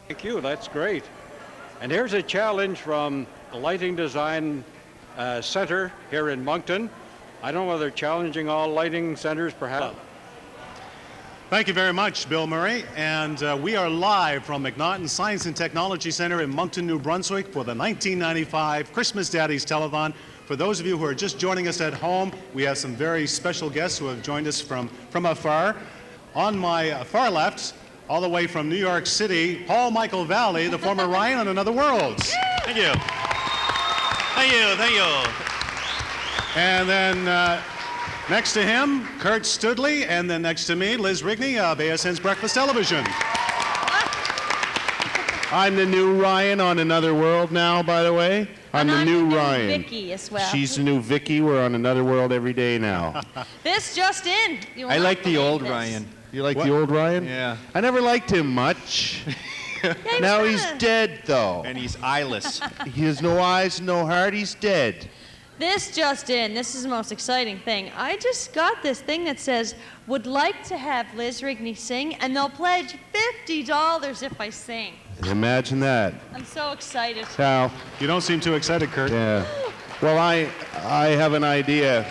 Thank you. That's great. And here's a challenge from the Lighting Design Center here in Moncton. I don't know whether they're challenging all lighting centers, perhaps. Thank you very much, Bill Murray. And we are live from McNaughton Science and Technology Center in Moncton, New Brunswick for the 1995 Christmas Daddies Telethon. For those of you who are just joining us at home, we have some very special guests who have joined us from afar. On my far left, all the way from New York City, Paul Michael Valley, the former Ryan on Another World. Thank you. Thank you, thank you. And then next to him, Kurt Studley, and then next to me, Liz Rigney of ASN's Breakfast Television. I'm the new Ryan on Another World now, by the way. I'm the new Ryan. Vicky as well. She's the new Vicky. We're on Another World every day now. This just in. You will I not like the believe old this. Ryan. You like the old Ryan? Yeah. I never liked him much. Yeah, he Now was he's kinda- dead, though. And he's eyeless. He has no eyes, no heart. He's dead. This just in. This is the most exciting thing. I just got this thing that says, would like to have Liz Rigney sing, and they'll pledge $50 if I sing. Imagine that. I'm so excited. Now, You don't seem too excited, Kurt. yeah. Well, I have an idea.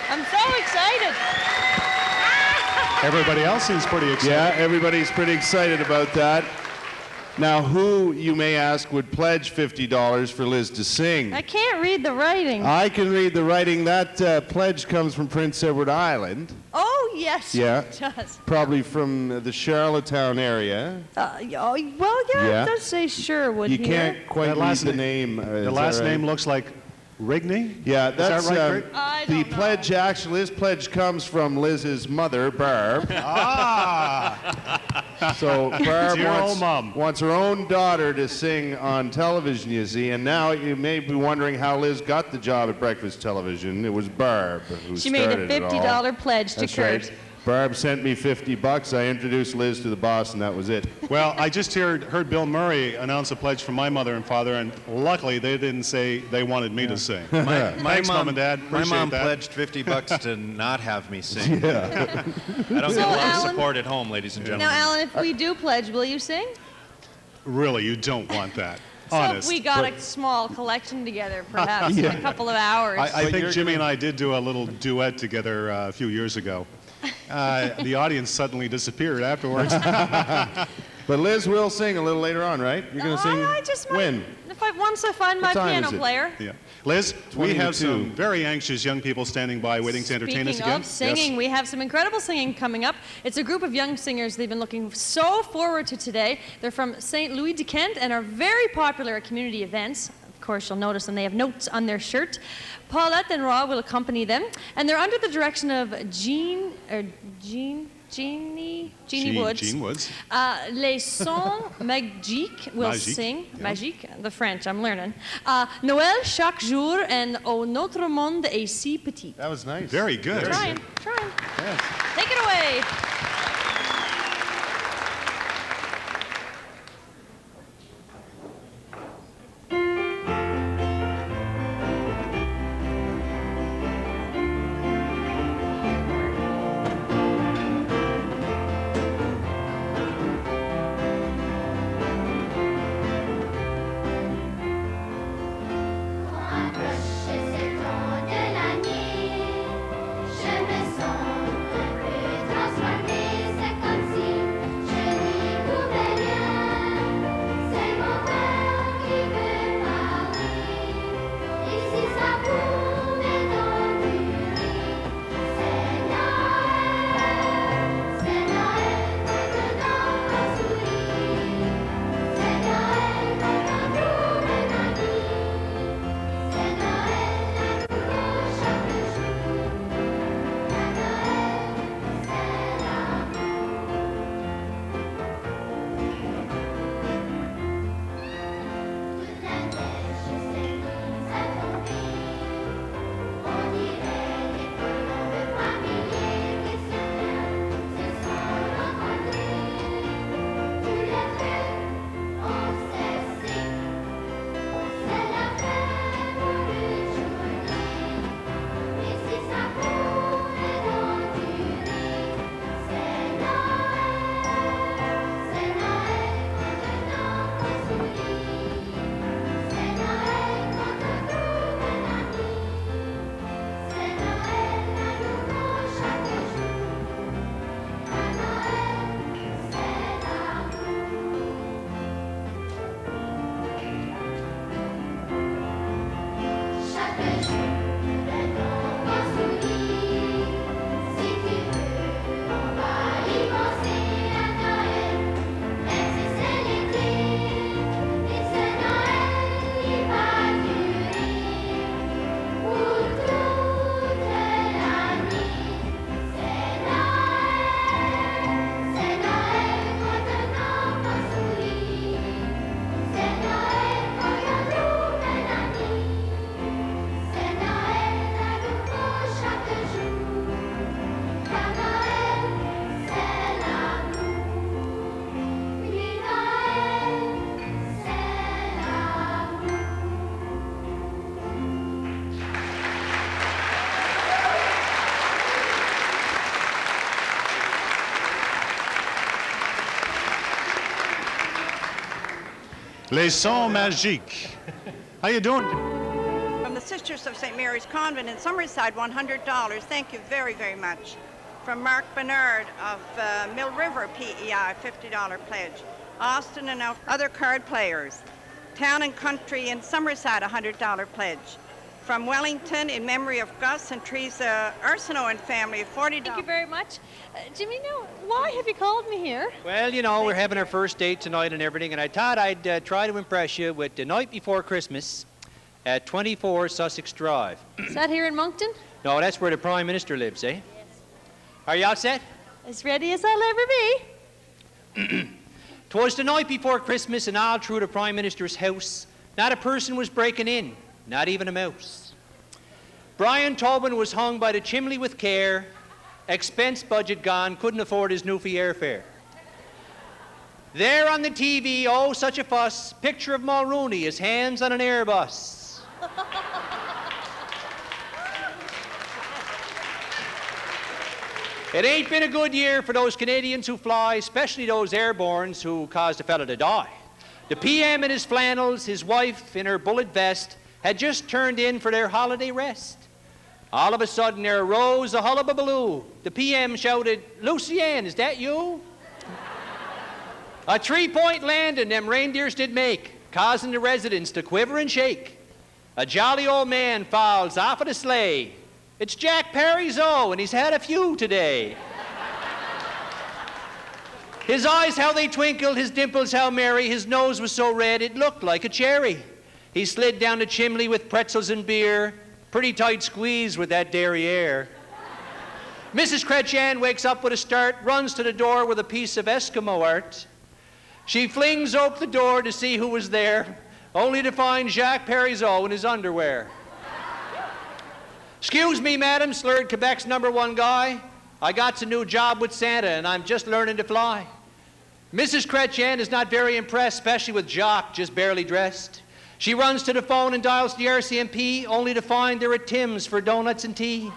I'm so excited. Everybody else seems pretty excited. Yeah, everybody's pretty excited about that. Now, who, you may ask, would pledge $50 for Liz to sing? I can't read the writing. I can read the writing. That pledge comes from Prince Edward Island, Oh, yes, Yeah. it does. probably from the Charlottetown area. Oh, well, yeah, Yeah. it does say Sherwood You here. can't quite That read last the name- name. The last name looks like Rigney? Yeah, Is that's that right, Kurt? I the don't know. pledge. Actually, this pledge comes from Liz's mother, Barb. Ah! So Barb Dear old mom. wants her own daughter to sing on television, you see. And now you may be wondering how Liz got the job at Breakfast Television. It was Barb who She made a started it all. $50 pledge to That's Kurt. right. Barb sent me $50. I introduced Liz to the boss, and that was it. Well, I just heard Bill Murray announce a pledge from my mother and father, and luckily they didn't say they wanted me to sing. Thanks, Mom and Dad. My Appreciate mom that. pledged $50 to not have me sing. Yeah. I don't So, get a lot of Alan- support at home, ladies and gentlemen. Now, Alan, if we do pledge, will you sing? Really, you don't want that. So Honest. if we got a small collection together, perhaps in a couple of hours. I But think you're Jimmy gonna- and I did do a little duet together a few years ago. The audience suddenly disappeared afterwards. But Liz will sing a little later on, right? You're going to sing I just might, when? Once I find my What time piano is it? player. Yeah. Liz, we 20 to have some 2. very anxious young people standing by waiting to entertain us Speaking again. of singing, we have some incredible singing coming up. It's a group of young singers they've been looking so forward to today. They're from St. Louis de Kent and are very popular at community events. Of course, you'll notice them. They have notes on their shirt. Paulette and Raw will accompany them, and they're under the direction of Jeannie Woods. Gene Woods. Les Sons Magiques will Magique, sing. yeah. Magique, the French, I'm learning. Noël chaque jour and Au Notre Monde est si petit. That was nice. Very good. Trying. Yes. Take it away. Approche ce temps de l'année, je me sens un peu transformée. Les Sons Magiques. How you doing? From the Sisters of St. Mary's Convent in Summerside, $100. Thank you very, very much. From Mark Bernard of Mill River, PEI, $50 pledge. Austin and other card players. Town and Country in Summerside, $100 pledge. From Wellington, in memory of Gus and Teresa Arsenault and family, $40. Thank you very much. Jimmy, now, why have you called me here? Well, you know, we're having our first date tonight and everything, and I thought I'd try to impress you with The Night Before Christmas at 24 Sussex Drive. Is that here in Moncton? No, that's where the Prime Minister lives, eh? Yes. Are you all set? As ready as I'll ever be. 'Twas the night before Christmas, and all through the Prime Minister's house, not a person was breaking in, not even a mouse. Brian Tobin was hung by the chimney with care, expense budget gone, couldn't afford his newfie airfare. There on the TV, oh, such a fuss, picture of Mulrooney, his hands on an Airbus. It ain't been a good year for those Canadians who fly, especially those airbornes who caused a fella to die. The PM in his flannels, his wife in her bullet vest, had just turned in for their holiday rest. All of a sudden there arose a hullabaloo. The PM shouted, "Lucienne, is that you?" A 3-point landing them reindeers did make, causing the residents to quiver and shake. A jolly old man falls off of the sleigh. It's Jack Parizeau, and he's had a few today. His eyes, how they twinkled, his dimples, how merry, his nose was so red it looked like a cherry. He slid down the chimney with pretzels and beer, pretty tight squeeze with that derriere. Mrs. Cretchan wakes up with a start, runs to the door with a piece of Eskimo art. She flings open the door to see who was there, only to find Jacques Parizeau in his underwear. "Excuse me, madam," slurred Quebec's #1 guy. "I got a new job with Santa, and I'm just learning to fly." Mrs. Cretchan is not very impressed, especially with Jacques just barely dressed. She runs to the phone and dials the RCMP, only to find they're at Tim's for donuts and tea.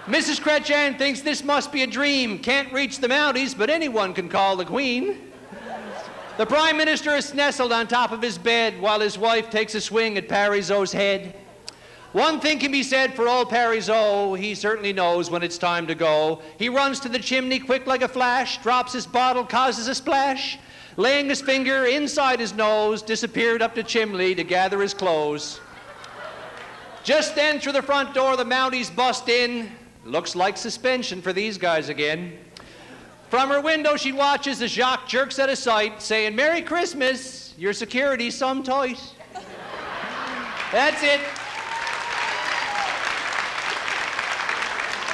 Mrs. Cretchan thinks this must be a dream. Can't reach the Mounties, but anyone can call the Queen. The Prime Minister is nestled on top of his bed while his wife takes a swing at Parizeau's head. One thing can be said for old Parizeau, he certainly knows when it's time to go. He runs to the chimney quick like a flash, drops his bottle, causes a splash. Laying his finger inside his nose, disappeared up the chimney to gather his clothes. Just then, through the front door, the Mounties bust in. Looks like suspension for these guys again. From her window, she watches as Jacques jerks out of sight, saying, "Merry Christmas, your security's some tight." That's it.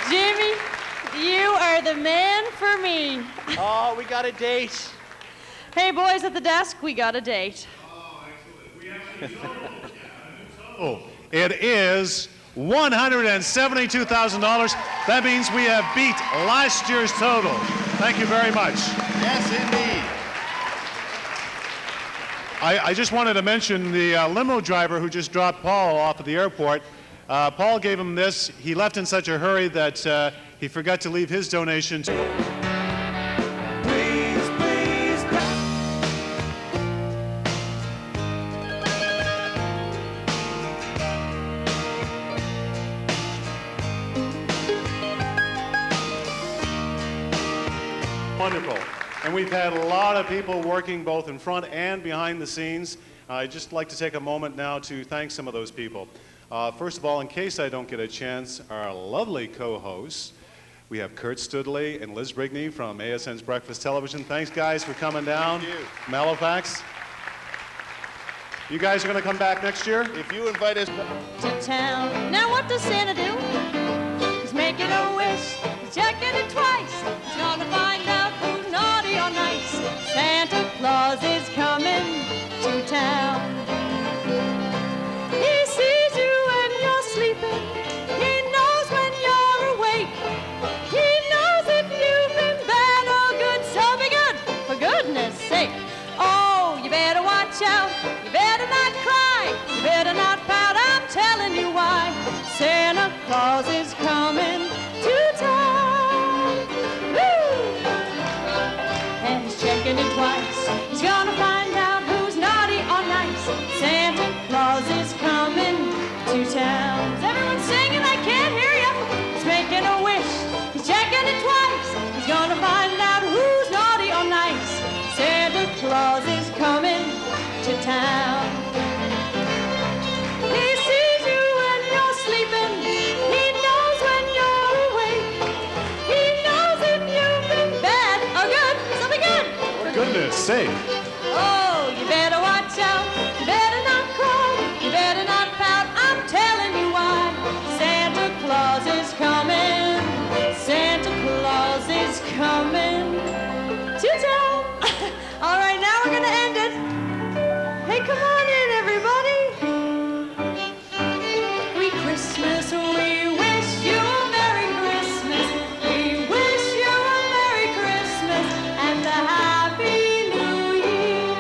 Jimmy, you are the man for me. Oh, we got a date. Hey, boys at the desk, we got a date. Oh, it is $172,000. That means we have beat last year's total. Thank you very much. Yes, indeed. I just wanted to mention the limo driver who just dropped Paul off at the airport. Paul gave him this. He left in such a hurry that he forgot to leave his donation to... Wonderful. And we've had a lot of people working both in front and behind the scenes. I'd just like to take a moment now to thank some of those people. First of all, in case I don't get a chance, our lovely co-hosts. We have Kurt Studley and Liz Brigney from ASN's Breakfast Television. Thanks, guys, for coming down from Halifax. You guys are going to come back next year? If you invite us... To town. Now what does Santa do? He's making a wish. He's checking it twice. He's gonna find out who's naughty or nice. Santa Claus is coming to town. He sees you when you're sleeping. He knows when you're awake. He knows if you've been bad or good. So be good, for goodness sake. Oh, you better watch out. You better not cry. You better not pout. I'm telling you why. Santa Claus is coming to town. Woo! And he's checking it twice. He's gonna find out who town. He sees you when you're sleeping. He knows when you're awake. He knows if you've been bad or good. Something good. For goodness sake. Oh, you better watch out. You better not cry. You better not pout. I'm telling you why. Santa Claus is coming. Santa Claus is coming to town. All right, now we're going to end it. Hey, come on in, everybody. We Christmas, we wish you a Merry Christmas. We wish you a Merry Christmas and a Happy New Year.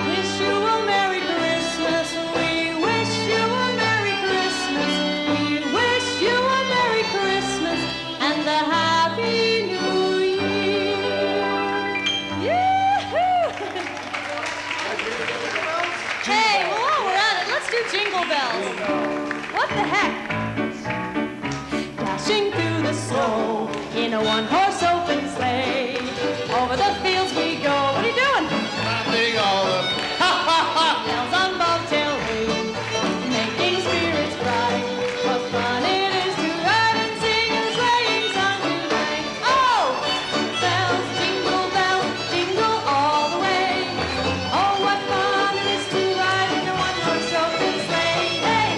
Wish you a Merry Christmas. We wish you a Merry Christmas. We wish you a Merry Christmas and a Happy New Year. Yoo-hoo! Hey, well, while we're at it, let's do Jingle Bells. What the heck? Dashing through the snow in a one-horse open sleigh. Over the fields we go. What are you doing? Clapping all the Bells on bobtail ring, making spirits bright. What fun it is to ride and sing a sleighing song tonight. Oh, bells, jingle all the way. Oh, what fun it is to ride in a one-horse open sleigh. Hey!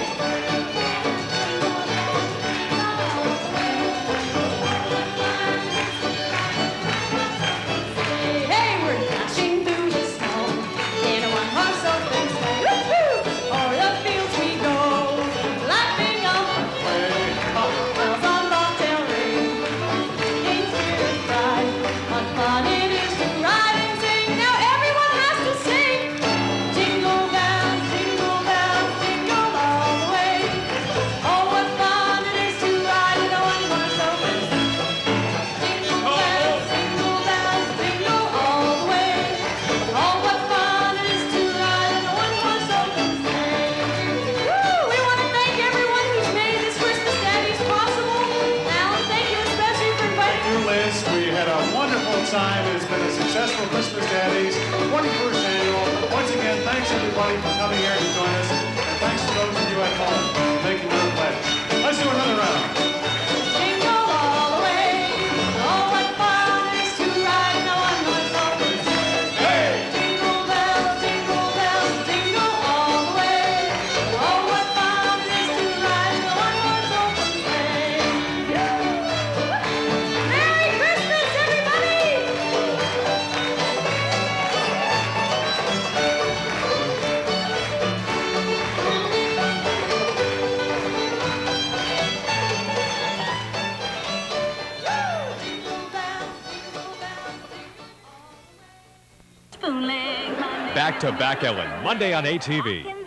Hey, we're dashing through the snow in a one-horse open sleigh. Woo-hoo! O'er the fields we go, laughing all the way. Bells on bobtail ring, making spirits bright. What fun it is to ride and sing. Now everyone has to sing. Jingle bells, jingle all the way. Oh, what fun it is to ride in a one-horse open sleigh. Jingle bells, jingle all the way. Oh, what fun it is to ride in a one-horse open sleigh. Woo! We want to thank everyone who's made this Christmas Daddies possible. Alan, thank you especially for inviting us. Liz, we had a wonderful time. It has been a successful Christmas Daddies, 21st annual. Once again, thanks everybody for coming here to join us. And thanks to those of you at home for making your pledge. Let's do another round. Jingle all the way. Oh, what fun it is to ride in a one-horse open sleigh. Hey! Jingle bells, jingle all the way. Oh, what fun it is to ride in a one-horse open sleigh. Merry Christmas, everybody! Back to Back Ellen, Monday on ATV.